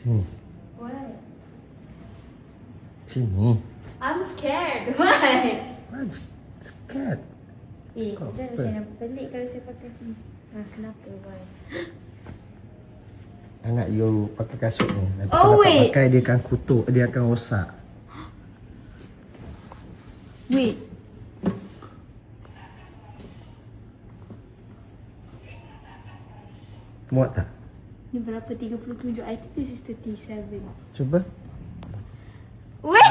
Sini. Why? Sini. I'm scared. Why? I'm scared. Kita Apa? macam nak pelik kalau saya pakai sini. Kenapa? Why? Anak you pakai kasut ni. Nanti Oh, kalau tak wait. pakai dia akan kutuk, dia akan rosak. Wait. Muat tak? Ni berapa? 37. I think this is 37. Cuba. Wait.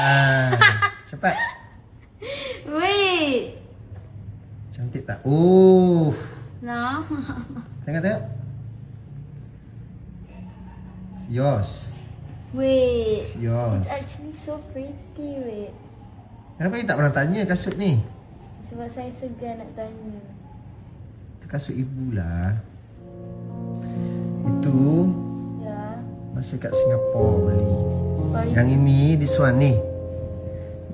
Cepat. Wait. Cantik tak? Oh. Nah. Tengok. Yours. Wait. Yours. It's actually so pretty. Wait. Kenapa you tak pernah tanya kasut ni? Sebab saya segan nak tanya. Itu kasut ibu lah. Itu Ya. masa kat Singapura beli. Oh, Yang ini, this one ni.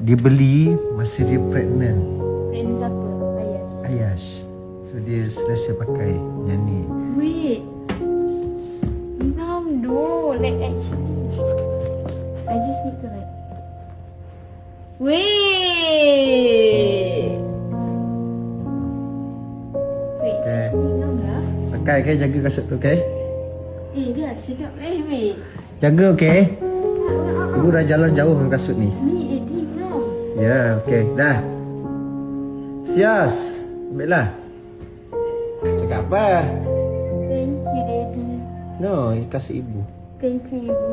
Dia beli masa dia pregnant. Ini siapa? Ayah. Ayash. So dia selesa pakai yang ni. Wait. No, like actually. I just need to like. Wait. Wait, Okay. actually no lah. Pakai okay, jaga kasut tu okay? Dia cakap, wait. Jaga okay? Ibu dah jalan jauh dengan kasut ni. Ni, dia no. Ya, okay. Dah. Sias. Ambil lah. Cakap apa? Thank you, Daddy. No, ini kasut ibu. Thank you, Ibu.